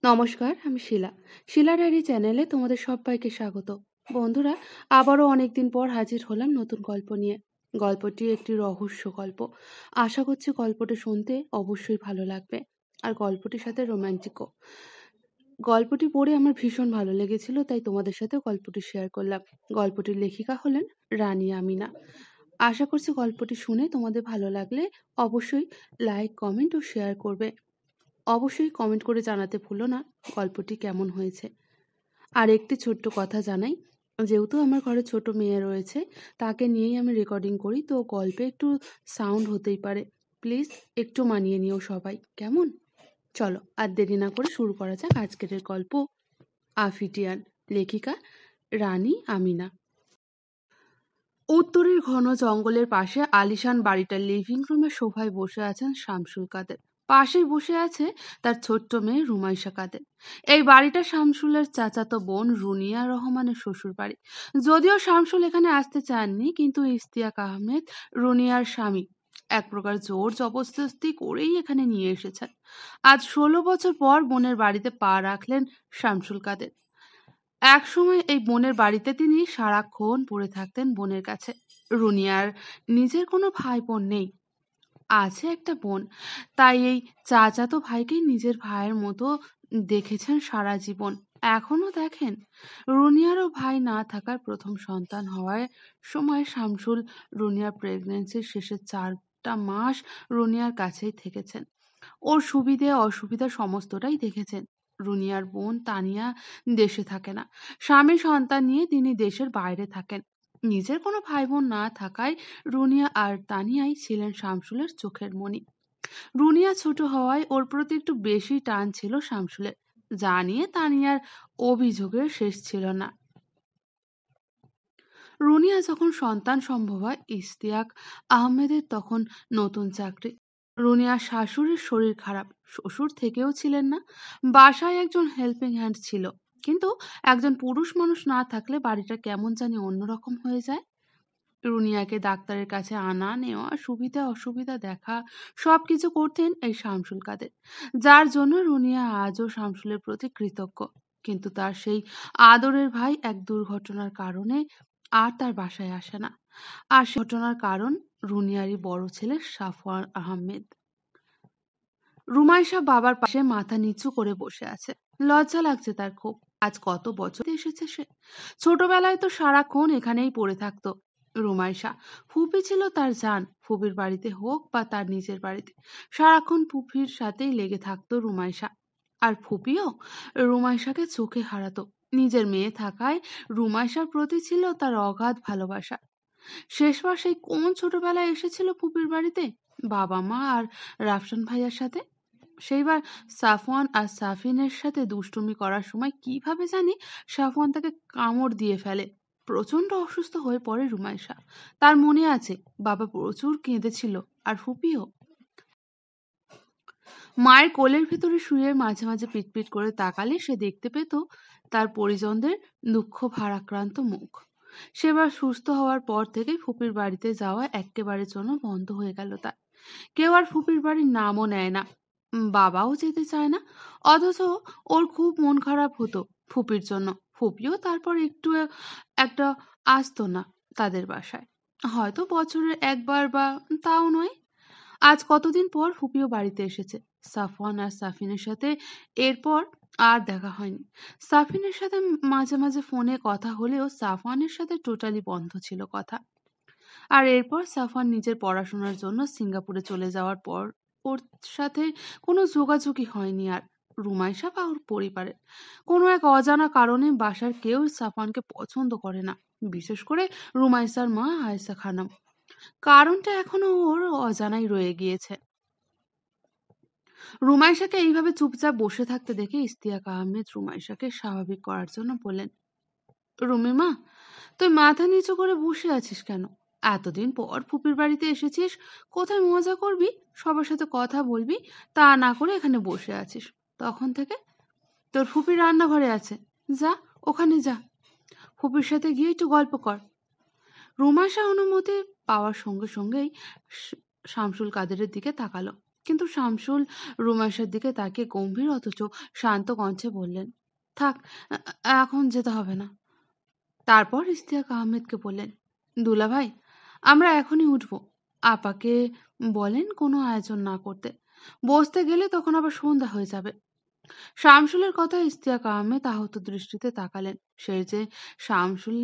নমস্কার, আমি শিলা। শিলা ডায়েরি চ্যানেলে তোমাদের সবাইকে স্বাগত। বন্ধুরা, আবারও অনেকদিন পর হাজির হলাম নতুন গল্প নিয়ে। গল্পটি একটি রহস্য গল্প। আশা করছি গল্পটি শুনতে অবশ্যই ভালো লাগবে। আর গল্পটির সাথে রোমান্টিকও। গল্পটি পড়ে আমার ভীষণ ভালো লেগেছিল, তাই তোমাদের সাথে গল্পটি শেয়ার করলাম। গল্পটির লেখিকা হলেন রানী আমিনা। আশা করছি গল্পটি শুনে তোমাদের ভালো লাগলে অবশ্যই লাইক, কমেন্ট ও শেয়ার করবে। অবশ্যই কমেন্ট করে জানাতে ভুলো না গল্পটি কেমন হয়েছে। আর একটি ছোট্ট কথা জানাই, যেহেতু আমার ঘরে ছোট মেয়ে রয়েছে, তাকে নিয়েই আমি রেকর্ডিং করি, তো গল্পে একটু সাউন্ড হতেই পারে। প্লিজ একটু মানিয়ে নিও সবাই, কেমন? চলো আর দেরি না করে শুরু করা যাক আজকের গল্প আফিটিয়ান। লেখিকা রানী আমিনা। উত্তরের ঘন জঙ্গলের পাশে আলিশান বাড়িটার লিভিং রুমে সোফায় বসে আছেন শামসুল কাদের। পাশেই বসে আছে তার ছোট্ট মেয়ে রুমাইশা কাদের। এই বাড়িটা শামসুলের চাচাতো বোন রুনিয়া রহমানের শ্বশুর বাড়ি। যদিও শামসুল এখানে আসতে চাননি, কিন্তু ইশতিয়াক আহমেদ, রুনিয়ার স্বামী, এক প্রকার জোর জবরদস্তি করেই এখানে নিয়ে এসেছেন। আজ 16 বছর পর বোনের বাড়িতে পা রাখলেন শামসুল কাদের। একসময় এই বোনের বাড়িতে তিনি সারাক্ষণ পড়ে থাকতেন বোনের কাছে। রুনিয়ার নিজের কোনো ভাই বোন নেই, আছে একটা বোন। তাই এই চাচাতো ভাইকে নিজের ভাইয়ের মতো দেখেছেন সারা জীবন, এখনো দেখেন। রুনিয়ারও ভাই না থাকার প্রথম সন্তান হওয়ার সময় শামসুল রুনিয়ার প্রেগনেন্সির শেষের 4টা মাস রুনিয়ার কাছেই থেকেছেন। ওর সুবিধে অসুবিধা সমস্তটাই দেখেছেন। রুনিয়ার বোন তানিয়া দেশে থাকে না, স্বামী সন্তান নিয়ে তিনি দেশের বাইরে থাকেন। নিজের কোনো ভাই বোন না থাকায় রুনিয়া আর তানিয়াই ছিলেন শামসুলের চোখের মণি। রুনিয়া ছোট হওয়ায় ওর প্রতি একটু বেশি টান ছিল শামসুলের, যা নিয়ে তানিয়ার অভিযোগের শেষ ছিল না। রুনিয়া যখন সন্তান সম্ভব হয়, ইশতিয়াক আহমেদের তখন নতুন চাকরি। রুনিয়ার শাশুড়ির শরীর খারাপ, শ্বশুর থেকেও ছিলেন না, বাসায় একজন হেল্পিং হ্যান্ড ছিল। কিন্তু একজন পুরুষ মানুষ না থাকলে বাড়িটা কেমন জানি অন্যরকম হয়ে যায়। রুনিয়াকে ডাক্তারের কাছে আনা নেওয়া, সুবিধা অসুবিধা দেখা, সবকিছু করতেন এই শামসুল কাদের, যার জন্য রুনিয়া আজও শামসুলের প্রতি কৃতজ্ঞ। কিন্তু তার সেই আদরের ভাই এক দুর্ঘটনার কারণে আর তার বাসায় আসে না। আর সে ঘটনার কারণ রুনিয়ারই বড় ছেলে সাফওয়ান আহমেদ। রুমাইশা বাবার পাশে মাথা নিচু করে বসে আছে। লজ্জা লাগছে তার খুব। আজ কত বছর এসেছে সে। ছোটবেলায় তো সারাক্ষণ এখানেই পড়ে থাকতো। রুমাইশা ফুপি ছিল তার জান। ফুপির বাড়িতে হোক বা তার নিজের বাড়িতে, সারাক্ষণ ফুপির সাথেই লেগে থাকতো রুমাইশা। আর ফুপিও রুমাইশাকে চোখে হারাতো। নিজের মেয়ে থাকায় রুমাইশার প্রতি ছিল তার অগাধ ভালোবাসা। শেষবার সেই কোন ছোটবেলায় এসেছিল ফুপির বাড়িতে বাবা মা আর রাফসান ভাইয়ার সাথে। সেইবার সাফওয়ান আর সাফিনের সাথে দুষ্টুমি করার সময় কিভাবে জানি সাফওয়ান তাকে কামড় দিয়ে ফেলে। প্রচন্ড অসুস্থ হয়ে পড়ে রুমাইশা। তার মনে আছে বাবা প্রচুর কেঁদেছিল, আর ফুপিও। মায়ের কোলের ভিতরে শুয়ে মাঝে মাঝে পিটপিট করে তাকালে সে দেখতে পেত তার পরিজনদের দুঃখ ভারাক্রান্ত মুখ। সেবার সুস্থ হওয়ার পর থেকে ফুপির বাড়িতে যাওয়া একেবারে জন্য বন্ধ হয়ে গেল তার। কেউ আর ফুপির বাড়ির নামও নেয় না, বাবাও যেতে চায় না। অথচ ওর খুব মন খারাপ হতো ফুপির জন্য। ফুপিও তারপর একটু একটা আসতো না তাদের বাসায়, হয়তো বছরের একবার, বা তাও নয়। আজ কতদিন পর ফুপিও বাড়িতে এসেছে। সাফওয়ান আর সাফিনের সাথে এরপর আর দেখা হয়নি। সাফিনের সাথে মাঝে মাঝে ফোনে কথা হলেও সাফওয়ানের সাথে টোটালি বন্ধ ছিল কথা। আর এরপর সাফওয়ান নিজের পড়াশোনার জন্য সিঙ্গাপুরে চলে যাওয়ার পর ওর সাথে কোনো যোগাযোগই হয়নি আর। রুমাইশা বা ওর পরিবারের কোনো এক অজানা কারণে বাসার কেউ সাফওয়ানকে পছন্দ করে না, বিশেষ করে রুমাইসার মা আয়েশা খানম। কারণটা এখনো ওর অজানাই রয়ে গিয়েছে। রুমাইশাকে এইভাবে চুপচাপ বসে থাকতে দেখে ইশতিয়াক আহমেদ রুমাইশাকে স্বাভাবিক করার জন্য বললেন, রুমি মা, তুই মাথা নিচু করে বসে আছিস কেন? এতদিন পর ফুপির বাড়িতে এসেছিস, কোথায় মজা করবি, সবার সাথে কথা বলবি, তা না করে এখানে বসে আছিস। তখন থেকে তোর ফুপি রান্নাঘরে আছে, যা ওখানে যা, ফুপির সাথে গিয়ে একটু গল্প কর। রুমাইশা অনুমতি পাওয়ার সঙ্গে সঙ্গেই শামসুল কাদেরের দিকে তাকালো। কিন্তু শামসুল রুমাইশার দিকে তাকিয়ে গম্ভীর অথচ শান্ত কণ্ঠে বললেন, থাক, এখন যেতে হবে না। তারপর ইশতিয়াক আহমেদকে বললেন, দুলাভাই, আমরা এখনই উঠব। আপাকে বলেন কোনো আয়োজন না করতে। বসতে গেলে তখন আবার সন্ধ্যা হয়ে যাবে। শামসুলের কথা ইশতিয়াক আহমেদ আহত দৃষ্টিতে তাকালেন। সে যে শামসুল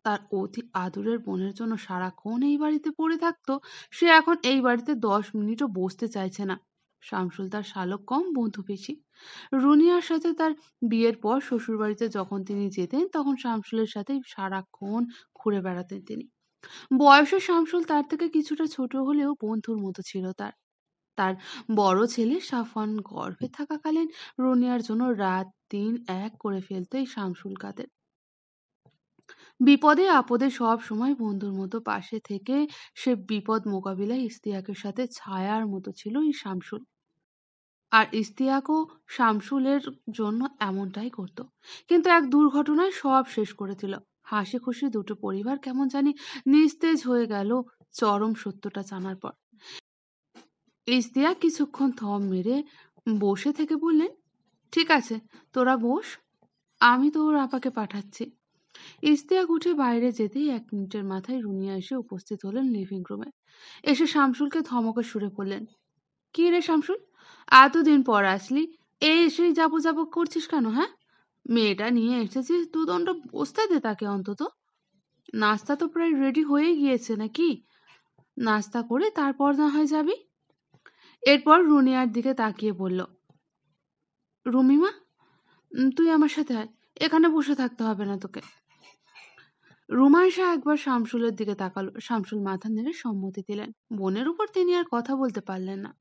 তার অতি আদরের বোনের জন্য সারাক্ষণ এই বাড়িতে পড়ে থাকতো, সে এখন এই বাড়িতে 10 মিনিটও বসতে চাইছে না। শামসুল তার শালক কম, বন্ধু বেশি। রুনিয়ার সাথে তার বিয়ের পর শ্বশুরবাড়িতে যখন তিনি যেতেন তখন শামসুলের সাথেই সারাক্ষণ ঘুরে বেড়াতেন তিনি। বয়সে শামসুল তার থেকে কিছুটা ছোট হলেও বন্ধুর মতো ছিল তার। তার বড় ছেলে সাফওয়ান গর্ভে থাকাকালীন রুনিয়ার জন্য রাত দিন এক করে ফেলত এই শামসুল কাদের। বিপদে আপদে সব সময় বন্ধুর মতো পাশে থেকে সে বিপদ মোকাবিলায় ইশতিয়াকের সাথে ছায়ার মতো ছিল এই শামসুল। আর ইশতিয়াকও শামসুলের জন্য এমনটাই করত। কিন্তু এক দুর্ঘটনায় সব শেষ করে দিল। হাসি খুশি দুটো পরিবার কেমন জানি নিস্তেজ হয়ে গেল চরম সত্যটা জানার পর। ইশতিয়াক কিছুক্ষণ থম মেরে বসে থেকে বললেন, ঠিক আছে, তোরা বস, আমি তোর আপাকে পাঠাচ্ছি। ইশতিয়াক উঠে বাইরে যেতেই 1 মিনিটের মাথায় রুনিয়া এসে উপস্থিত হলেন লিভিং রুমে। এসে শামসুলকে ধমকে সুরে বললেন, কি রে শামসুল, এতদিন পর আসলি, এসেই যাবো যাবো করছিস কেন? হ্যাঁ, মেয়েটা নিয়ে এসেছিস, দুদণ্ড বসতে দে তাকে অন্তত। নাস্তা তো প্রায় রেডি হয়ে গিয়েছে নাকি? নাস্তা করে তারপর না হয় যাবি। এরপর রুনিয়ার দিকে তাকিয়ে বলল, রুমিমা, তুই আমার সাথে আয়, এখানে বসে থাকতে হবে না তোকে। রুমাইশা একবার শামসুলের দিকে তাকালো। শামসুল মাথা নেড়ে সম্মতি দিলেন। বোনের উপর তিনি আর কথা বলতে পারলেন না।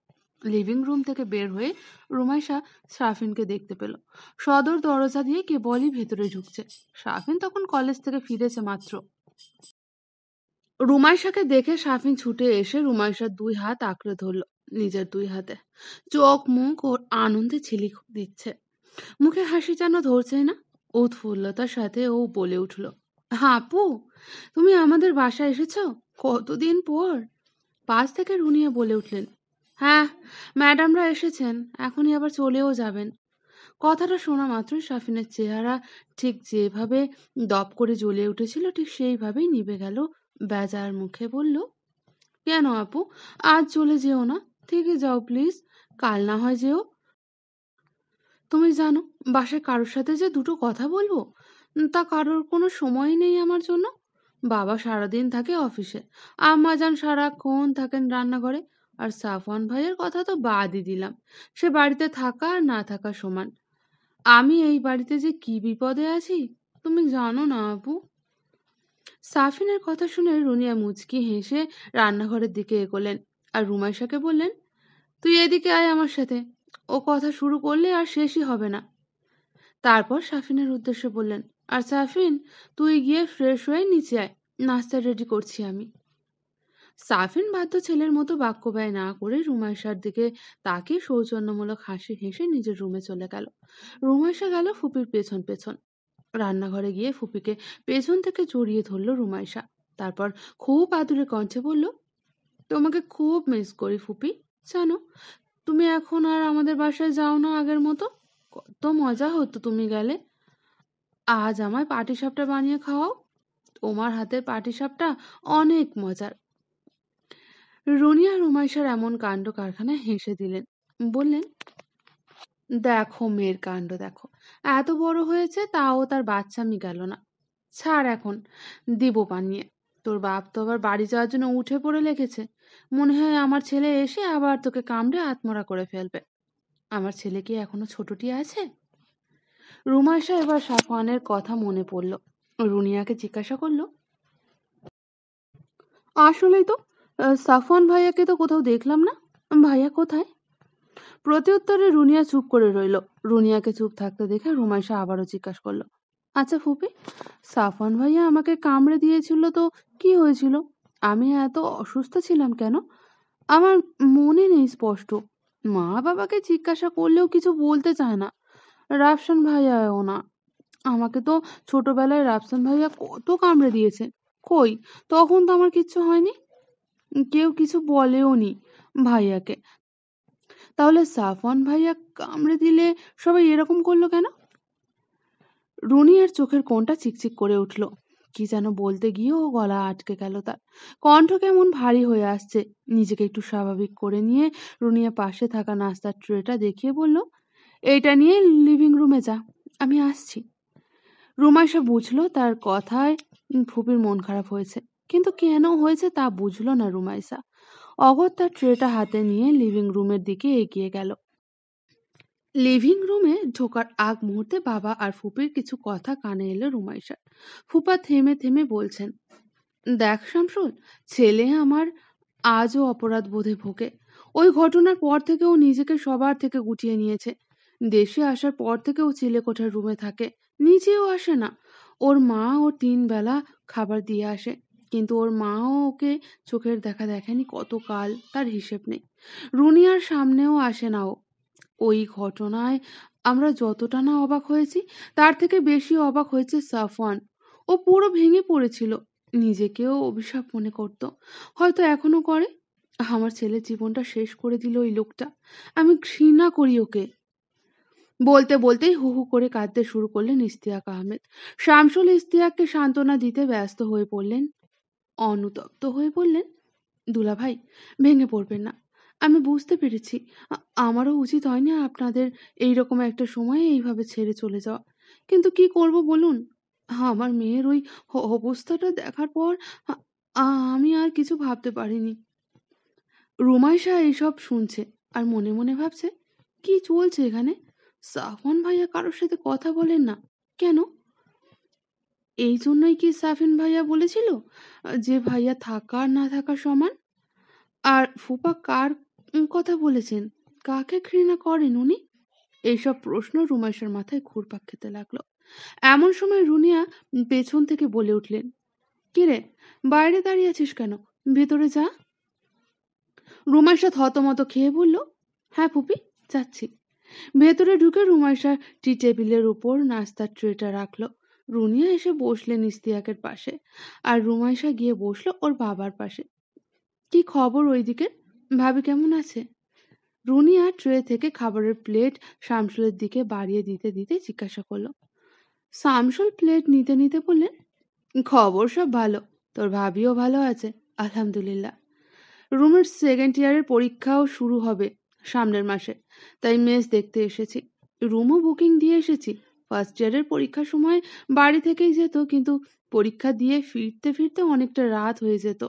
লিভিং রুম থেকে বের হয়ে রুমাইশা শাফিনকে দেখতে পেল। সদর দরজা দিয়ে কেবলই ভেতরে ঢুকছে। শাফিন তখন কলেজ থেকে ফিরেছে মাত্র। রুমাইশাকে দেখে শাফিন ছুটে এসে রুমাইশার 2 হাত আঁকড়ে ধরল নিজের 2 হাতে। চোখ মুখ ওর আনন্দে ঝিলিক দিচ্ছে, মুখে হাসি যেন ধরছেই না। উৎফুল্লতার সাথে ও বলে উঠল, আপু, তুমি আমাদের বাসায় এসেছো? কতদিন পর। পাশ থেকে রুনিয়া বলে উঠলেন, হ্যাঁ, ম্যাডামরা এসেছেন, এখনই আবার চলেও যাবেন। কথাটা শোনা মাত্রই শাফিনের চেহারা ঠিক যেভাবে দপ করে জ্বলে উঠেছিল ঠিক সেইভাবেই নিভে গেল বেজার মুখে। বলল, কেন আপু, আজ চলে যেও না, থেকে যাও প্লিজ, কাল না হয় যেও। তুমি জানো বাসায় কারোর সাথে যে দুটো কথা বলবো, তা কারোর কোনো সময়ই নেই আমার জন্য। বাবা সারাদিন থাকে অফিসে, আম্মা যান সারাক্ষণ থাকেন রান্নাঘরে, আর সাফওয়ান ভাইয়ের কথা তো বাদই দিলাম, সে বাড়িতে থাকা আর না থাকা সমান। আমি এই বাড়িতে যে কি বিপদে আছি তুমি জানো না আপু। সাফিনের কথা শুনে রুনিয়া মুচকি হেসে রান্নাঘরের দিকে এগোলেন আর রুমাইশাকে বললেন, তুই এদিকে আয় আমার সাথে, ও কথা শুরু করলে আর শেষই হবে না। তারপর সাফিনের উদ্দেশ্যে বললেন, আর সাফিন, তুই গিয়ে ফ্রেশ হয়ে নিচে আয়, নাস্তা রেডি করছি আমি। সাফিন বাধ্য ছেলের মতো বাক্য ব্যয় না করে রুমাইশার দিকে তাকে সৌজন্যমূলক হাসি হেসে নিজের রুমে চলে গেল। রুমাইশা গেল ফুপির পেছন পেছন। রান্নাঘরে গিয়ে ফুপিকে পেছন থেকে জড়িয়ে ধরল রুমাইশা। তারপর খুব আদুরে কণ্ঠে বলল, তোমাকে খুব মিস করি ফুপি, জানো, তুমি এখন আর আমাদের বাসায় যাও না আগের মতো। কত মজা হতো তুমি গেলে। আজ আমায় পাটিসাপটা বানিয়ে খাওয়াও, তোমার হাতের পাটিসাপটা অনেক মজার। রুনিয়া রুমাইশার এমন কাণ্ড কারখানায় হেসে দিলেন, বললেন, দেখো মেয়ের কাণ্ড দেখো, এত বড় হয়েছে তাও তার বাচ্চামি গেল না। ছাড় এখন, দিব বানিয়ে। তোর বাপ তো আবার বাড়ি যাওয়ার জন্য উঠে পড়ে লেগেছে। মনে হয় আমার ছেলে এসে আবার তোকে কামড়ে আত্মরা করে ফেলবে। আমার ছেলে কি এখনো ছোটটি আছে? রুমাইশা এবার সাফওয়ানের কথা মনে পড়ল। রুনিয়াকে জিজ্ঞাসা করলো, আসলেই তো, সাফওয়ান ভাইয়াকে তো কোথাও দেখলাম না, ভাইয়া কোথায়? প্রত্যুত্তরে রুনিয়া চুপ করে রইল। রুনিয়াকে চুপ থাকতে দেখে রুমাইশা আবারও জিজ্ঞাসা করলো, আচ্ছা ফুপি, সাফওয়ান ভাইয়া আমাকে কামড়ে দিয়েছিল তো কি হয়েছিল? আমি এত অসুস্থ ছিলাম কেন? আমার মনে নেই স্পষ্ট। মা বাবাকে জিজ্ঞাসা করলেও কিছু বলতে চায় না। রাফসান ভাইয়াও না। আমাকে তো ছোটবেলায় রাফসান ভাইয়া কত কামড়ে দিয়েছে। কই, তখন তো আমার কিচ্ছু হয়নি, কেউ কিছু বলেও নি ভাইয়াকে। তাহলে সাফওয়ান ভাইয়া কামড়ে দিলে সবাই এরকম করলো কেন? রুনি আর চোখের কোণটা চিকচিক করে উঠল। কি যেন বলতে গিয়েও গলা আটকে গেল তার। কণ্ঠ কেমন ভারী হয়ে আসছে। নিজেকে একটু স্বাভাবিক করে নিয়ে রুনিয়া পাশে থাকা নাস্তার ট্রেটা দেখিয়ে বলল, এইটা নিয়ে লিভিং রুমে যা, আমি আসছি। রুমাইশা বুঝলো তার কথায় ফুপির মন খারাপ হয়েছে, কিন্তু কেন হয়েছে তা বুঝলো না রুমাইশা। অগত্যা ট্রেটা হাতে নিয়ে লিভিং রুমের দিকে এগিয়ে গেল। লিভিং রুমে ঢোকার আগ মুহূর্তে বাবা আর ফুপির কিছু কথা কানে এলো রুমাইশার। ফুপা থেমে থেমে বলছেন, দেখ শামসুল, ছেলে আমার আজও অপরাধ বোধে ভোগে। ওই ঘটনার পর থেকে ও নিজেকে সবার থেকে গুটিয়ে নিয়েছে। দেশে আসার পর থেকে ও চিলেকোঠার রুমে থাকে, নিজেও আসে না। ওর মা ও 3 বেলা খাবার দিয়ে আসে, কিন্তু ওর মাও ওকে চোখের দেখা দেখেনি কতকাল, তার হিসেব নেই। রুনিয়ার সামনেও আসে না ও। ওই ঘটনায় আমরা যতটা না অবাক হয়েছি, তার থেকে বেশি অবাক হয়েছে সাফওয়ান। ও পুরো ভেঙে পড়েছিল, নিজেকেও অভিশাপ মনে করত, হয়তো এখনো করে। আমার ছেলের জীবনটা শেষ করে দিল ওই লোকটা। আমি ঘৃণা করি ওকে। বলতে বলতেই হু হু করে কাঁদতে শুরু করলেন ইশতিয়াক আহমেদ। শামসুল ইশতিয়াককে সান্ত্বনা দিতে ব্যস্ত হয়ে পড়লেন। অনুতপ্ত হয়ে বললেন, দুলাভাই, ভেঙে পড়বেন না। আমি বুঝতে পেরেছি আমারও উচিত হয়নি আপনাদের এইরকম একটা সময়ে এইভাবে ছেড়ে চলে যাওয়া। কিন্তু কি করব বলুন? আমার মেয়ের ওই অবস্থাটা দেখার পর আ- আমি আর কিছু ভাবতে পারিনি। রুমাইশা এইসব শুনছে আর মনে মনে ভাবছে, কি চলছে এখানে? সাফন ভাইয়া কারোর সাথে কথা বলেন না কেন? এই জন্যই কি সাফিন ভাইয়া বলেছিল যে ভাইয়া থাকা আর না থাকা সমান? আর ফুপা কার কথা বলেছেন? কাকে ঘৃণা করেন উনি? এইসব প্রশ্ন রুমাইশার মাথায় ঘুরপাক খেতে লাগলো। এমন সময় রুনিয়া পেছন থেকে বলে উঠলেন, কিরে, বাইরে দাঁড়িয়ে আছিস কেন? ভেতরে যা। রুমাইশা থতমত খেয়ে বলল, হ্যাঁ ফুপি, যাচ্ছি। ভেতরে ঢুকে রুমাইশা টি টেবিলের উপর নাস্তার ট্রেটা রাখলো। রুনিয়া এসে বসলেন ইশতিয়াকের পাশে, আর রুমাইশা গিয়ে বসলো ওর বাবার পাশে। কি খবর ওইদিকে? ভাবি কেমন আছে? রুনিয়া ট্রে থেকে খাবারের প্লেট শামসুলের দিকে বাড়িয়ে দিতে দিতে জিজ্ঞাসা করলো। শামসুল প্লেট নিতে নিতে বললেন, খবর সব ভালো, তোর ভাবিও ভালো আছে, আলহামদুলিল্লাহ। রুমের 2nd ইয়ারের পরীক্ষাও শুরু হবে সামনের মাসে, তাই মেস দেখতে এসেছি। রুমও বুকিং দিয়ে এসেছি। 1st ইয়ারের পরীক্ষার সময় বাড়ি থেকেই যেত, কিন্তু পরীক্ষা দিয়ে ফিরতে ফিরতে অনেকটা রাত হয়ে যেত,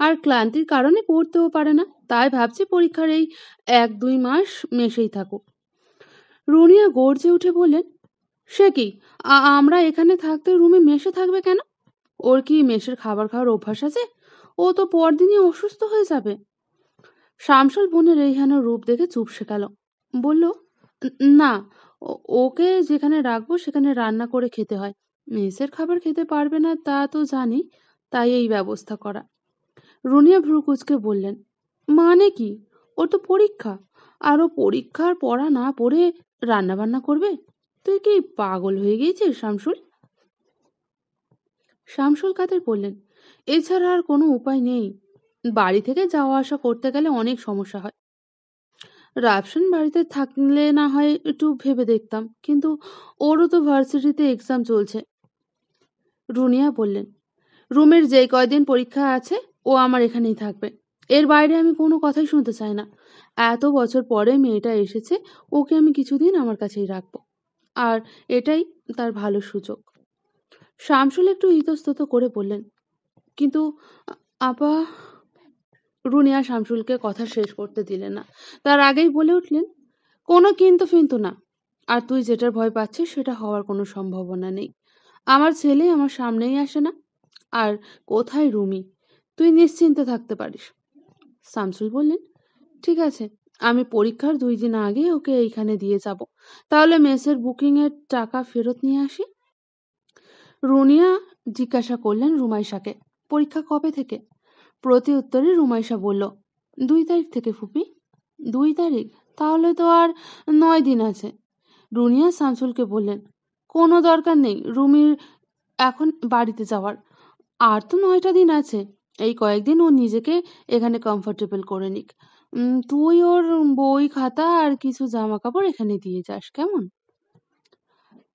আর ক্লান্তির কারণে পড়তেও পারে না। তাই ভাবছি পরীক্ষার এই 1-2 মাস মেসেই থাকুক। রুনিয়া গর্জে উঠে বললেন, সে কি, আমরা এখানে থাকতে রুমে মেসে থাকবে কেন? ওর কি মেসের খাবার খাওয়ার অভ্যাস আছে? ও তো পরদিনই অসুস্থ হয়ে যাবে। শামসুল বোনের রেহানের রূপ দেখে চুপসে গেল। বলল, না, ওকে যেখানে রাখবো সেখানে রান্না করে খেতে হয়। মেসের খাবার খেতে পারবে না তা তো জানি, তাই এই ব্যবস্থা করা। রুনিয়া ভ্রু কুঁচকে বললেন, মানে কি? ওর তো পরীক্ষা, আর ও পরীক্ষার পড়া না পড়ে রান্না বান্না করবে? তুই কি পাগল হয়ে গিয়েছিস শামসুল? শামসুল কাদের বললেন, এছাড়া আর কোনো উপায় নেই। বাড়ি থেকে যাওয়া আসা করতে গেলে অনেক সমস্যা হয়। রাফসান বাড়িতে থাকলে না হয় একটু ভেবে দেখতাম, কিন্তু ওরও তো ভার্সিটিতে এক্সাম চলছে। রুনিয়া বললেন, রুমের যেই কয়দিন পরীক্ষা আছে ও আমার এখানেই থাকবে। এর বাইরে আমি কোনো কথাই শুনতে চাই না। এত বছর পরে মেয়েটা এসেছে, ওকে আমি কিছুদিন আমার কাছেই রাখবো, আর এটাই তার ভালো সুযোগ। শামসুল একটু ইতস্তত করে বললেন, কিন্তু আপা। রুনিয়া শামসুলকে কথা শেষ করতে দিলেন না, তার আগেই বলে উঠলেন, কোনো কিন্তু ফিন্তু না। আর তুই যেটার ভয় পাচ্ছিস সেটা হওয়ার কোনো সম্ভাবনা নেই। আমার ছেলে আমার সামনেই আসে না। আর কোথায় রুমি? তুই নিশ্চিন্তে থাকতে পারিস। শামসুল বললেন, ঠিক আছে, আমি পরীক্ষার 2 দিন আগে ওকে এইখানে দিয়ে যাব। তাহলে মেসের বুকিং এর টাকা ফেরত নিয়ে আসি। রুনিয়া জিজ্ঞাসা করলেন রুমাইশাকে, পরীক্ষা কবে থেকে? প্রতি উত্তরে রুমাইশা বলল, 2 তারিখ থেকে ফুপি। 2 তারিখ? তাহলে তো আর 9 দিন আছে। রুনিয়া শামসুলকে বললেন, কোনো দরকার নেই রুমির এখন বাড়িতে যাওয়ার। আর তো 9টা দিন আছে। এই কয়েকদিন ও নিজেকে এখানে কমফোর্টেবল করে নিক। তুই ওর বই খাতা আর কিছু জামা কাপড় এখানে দিয়ে যাস, কেমন?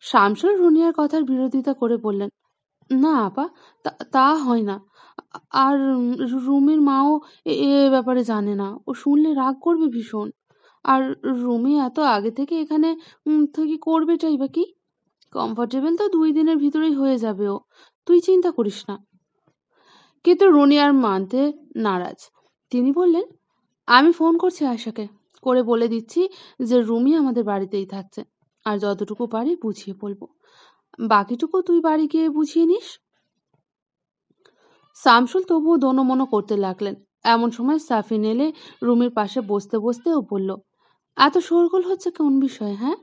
শামসুল রুনিয়ার কথার বিরোধিতা করে বললেন, না আপা, তা হয় না। আর রুমির মাও এ ব্যাপারে জানে না, ও শুনলে রাগ করবে ভীষণ। আর রুমি এত আগে থেকে এখানে থেকে করবেটাই বা কি? কমফোর্টেবল তো 2 দিনের ভিতরেই হয়ে যাবে ও, তুই চিন্তা করিস না। কিন্তু রুনি আর মানতে নারাজ। তিনি বললেন, আমি ফোন করছি আয়শাকে, করে বলে দিচ্ছি যে রুমি আমাদের বাড়িতেই থাকছে, আর যতটুকু পারি বুঝিয়ে বলবো, বাকিটুকু তুই বাড়ি গিয়ে বুঝিয়ে নিস। শামসুল তবুও দোনোমনো করতে লাগলেন। এমন সময় সাফিন এলে রুমির পাশে বসতে বসতে ও বলল, এত শোরগোল হচ্ছে কোন বিষয়ে, হ্যাঁ?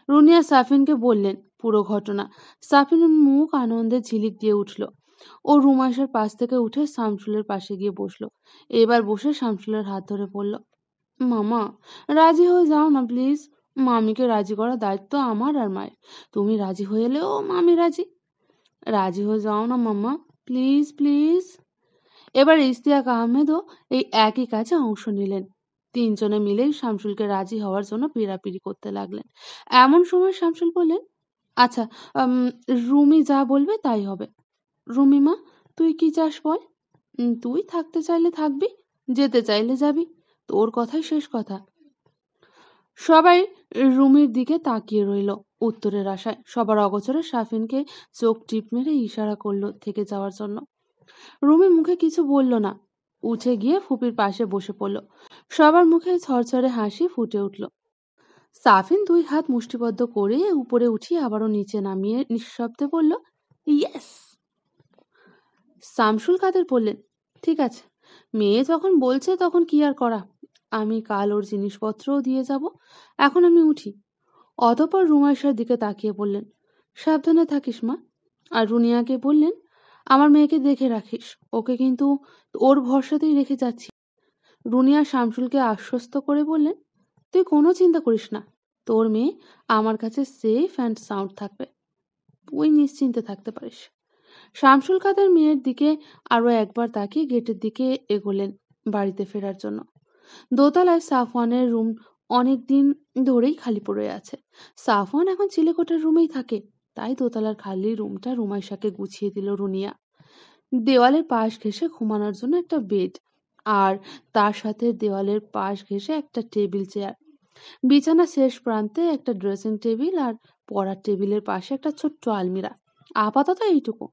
রুনিয়া সাফিনকে বললেন পুরো ঘটনা। সাফিনের মুখ আনন্দে ঝিলিক দিয়ে উঠল। ও রুমাইশার পাশ থেকে উঠে শামসুলের পাশে গিয়ে বসলো। এবার বসে শামসুলের হাত ধরে বলল, মামা, রাজি হয়ে যাও না প্লিজ। মামিকে রাজি করার দায়িত্ব আমার আর মায়ের। তুমি রাজি হয়ে এলেও মামি রাজি। রাজি হয়ে যাও না মামা, প্লিজ প্লিজ। এবার ইশতিয়াক আহমেদও এই একই কাজে অংশ নিলেন। তিনজনে মিলেই শামসুলকে রাজি হওয়ার জন্য পিড়াপিড়ি করতে লাগলেন। এমন সময় শামসুল বললেন, আচ্ছা, রুমি যা বলবে তাই হবে। রুমি মা, তুই কি চাস বল? তুই থাকতে চাইলে থাকবি, যেতে চাইলে যাবি, তোর কথাই শেষ কথা। সবাই রুমির দিকে তাকিয়ে রইল উত্তরের আশায়। সবার অগোচরে সাফিনকে চোখ টিপ মেরে ইশারা করলো থেকে যাওয়ার জন্য। রুমি মুখে কিছু বলল না, উঠে গিয়ে ফুপির পাশে বসে পড়ল। সবার মুখে ছড়ছড়ে হাসি ফুটে উঠল। সাফিন 2 হাত মুষ্টিবদ্ধ করে উপরে উঠিয়ে আবারও নিচে নামিয়ে নিঃশব্দে বলল, ইয়েস। শামসুল কাদের বললেন, ঠিক আছে, মেয়ে যখন বলছে তখন কি আর করা। আমি কাল ওর জিনিসপত্রও দিয়ে যাব। এখন আমি উঠি। অতঃপর রুমাইশার দিকে তাকিয়ে বললেন, সাবধানে থাকিস মা। আর রুনিয়াকে বললেন, আমার মেয়েকে দেখে রাখিস, ওকে কিন্তু ওর ভরসাতেই রেখে যাচ্ছি। রুনিয়া শামসুলকে আশ্বস্ত করে বললেন, তুই কোনো চিন্তা করিস না, তোর মেয়ে আমার কাছে সেফ অ্যান্ড সাউন্ড থাকবে, তুই নিশ্চিন্তে থাকতে পারিস। শামসুল কাদের মেয়ের দিকে আরো একবার তাকিয়ে গেটের দিকে এগোলেন বাড়িতে ফেরার জন্য। দোতলায় সাফওয়ানের রুম অনেক দিন ধরেই খালি পড়ে আছে। সাফওয়ান এখন চিলেকোঠার রুমেই থাকে, তাই দোতলার খালি রুমটা রুমাইশাকে গুছিয়ে দিল রুনিয়া। দেওয়ালের পাশ ঘেঁষে ঘুমানোর জন্য একটা বেড, আর তার সাথে দেওয়ালের পাশ ঘেঁষে একটা টেবিল চেয়ার। বিছানা শেষ প্রান্তে একটা ড্রেসিং টেবিল, আর পড়ার টেবিলের পাশে একটা ছোট্ট আলমিরা। আপাতত এইটুকু।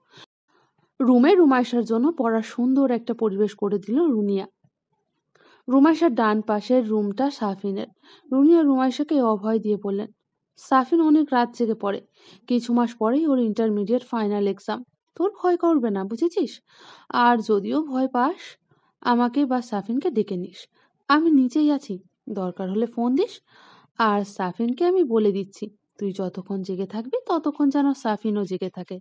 রুমে রুমাইশার জন্য পড়ার সুন্দর একটা পরিবেশ করে দিল রুনিয়া। রুমাইশার ডান পাশের রুমটা সাফিনের। রুনিয়া রুমাইশাকে অভয় দিয়ে বললেন, সাফিন অনেক রাত জেগে পড়ে, কিছু মাস পরেই ওর ইন্টারমিডিয়েট ফাইনাল এক্সাম। তোর ভয় করবে না, বুঝেছিস? আর যদিও ভয় পাস, আমাকে বা সাফিনকে ডেকে নিস, আমি নিচেই আছি, দরকার হলে ফোন দিস। আর সাফিনকে আমি বলে দিচ্ছি, তুই যতক্ষণ জেগে থাকবি ততক্ষণ যেন সাফিনও জেগে থাকে।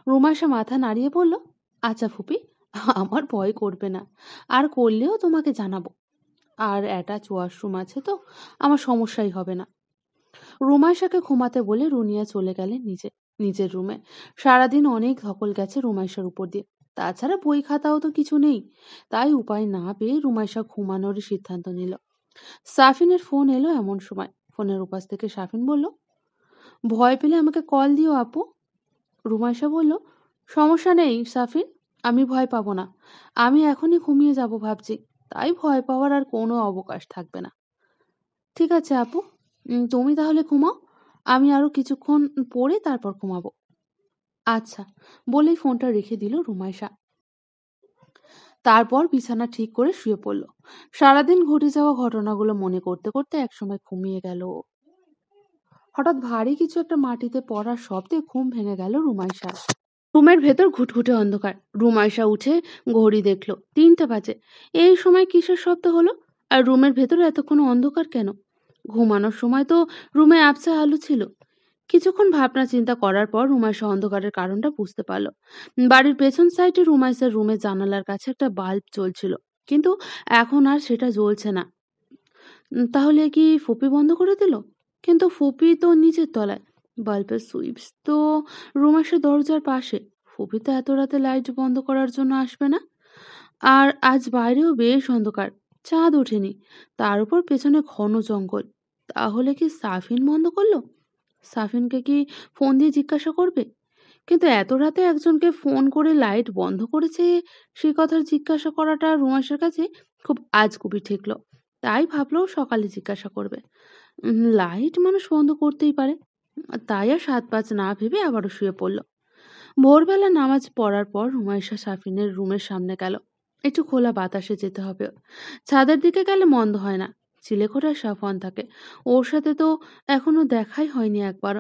রুমাইশা মাথা নাড়িয়ে বলল, আচ্ছা ফুপি, আমার ভয় করবে না, আর করলেও তোমাকে জানাবো। আর অ্যাটাচ ওয়াশরুম আছে তো, আমার সমস্যাই হবে না। রুমাইশাকে ঘুমাতে বলে রুনিয়া চলে গেলেন নিজের রুমে। সারাদিন অনেক ধকল গেছে রুমাইশার উপর দিয়ে, তাছাড়া বই খাতাও তো কিছু নেই। তাই উপায় না পেয়ে রুমাইশা ঘুমানোরই সিদ্ধান্ত নিল। সাফিনের ফোন এলো এমন সময়। ফোনের উপাস থেকে সাফিন বলল, ভয় পেলে আমাকে কল দিও আপু। রুমাইশা বলল, সমস্যা নেই সাফিন, আমি ভয় পাবো না। আমি এখনই ঘুমিয়ে যাব ভাবছি, তাই ভয় পাওয়ার আর কোনো অবকাশ থাকবে না। ঠিক আছে আপু, তুমি তাহলে ঘুমাও, আমি আরো কিছুক্ষণ পরে তারপর ঘুমাবো। আচ্ছা, বলেই ফোনটা রেখে দিল রুমাইশা। তারপর বিছানা ঠিক করে শুয়ে পড়ল। সারাদিন ঘটে যাওয়া ঘটনাগুলো মনে করতে করতে একসময় ঘুমিয়ে গেল ও। হঠাৎ ভারী কিছু একটা মাটিতে পড়ার শব্দে ঘুম ভেঙে গেল রুমাইশার। রুমের ভেতর ঘুটঘুটে অন্ধকার। রুমাইশা উঠে ঘড়ি দেখলো, 3টা বাজে। এই সময় কিসের শব্দ হলো? আর রুমের ভেতরে এতক্ষণ অন্ধকার কেন? ঘুমানোর সময় তো রুমে আবছা আলো ছিল। কিছুক্ষণ ভাবনা চিন্তা করার পর রুমাইশা অন্ধকারের কারণটা বুঝতে পারলো। বাড়ির পেছন সাইডে রুমাইশার রুমের জানালার কাছে একটা বাল্ব জ্বলছিল, কিন্তু এখন আর সেটা জ্বলছে না। তাহলে কি ফুপি বন্ধ করে দিল? কিন্তু ফুপি তো নিচের তলায়, বাল্বের সুইচ তো রুমাইশার দরজার পাশে। ফুপি তো এত রাতে লাইট বন্ধ করার জন্য আসবে না। আর আজ বাইরেও বেশ অন্ধকার, চাঁদ ওঠেনি, তার উপর পেছনে ঘন জঙ্গল। তাহলে কি সাফিন বন্ধ করলো? সাফিনকে কি ফোন দিয়ে জিজ্ঞাসা করবে? কিন্তু এত রাতে একজনকে ফোন করে লাইট বন্ধ করেছে সেই কথা জিজ্ঞাসা করাটা রুমাইশের কাছে খুব আজগুবি ঠেকলো। তাই ভাবলো সকালে জিজ্ঞাসা করবে। লাইট মানুষ বন্ধ করতেই পারে। তাই আর সাত পাঁচ না ভেবে আবারও শুয়ে পড়ল। ভোরবেলা নামাজ পড়ার পর রুমাইশা সাফিনের রুমের সামনে গেল। একটু খোলা বাতাসে যেতে হবে ওর। ছাদের দিকে গেলে মন্দ হয় না। চিলেকোঠায় সাফওয়ান থাকে, ওর সাথে তো এখনো দেখাই হয়নি একবার।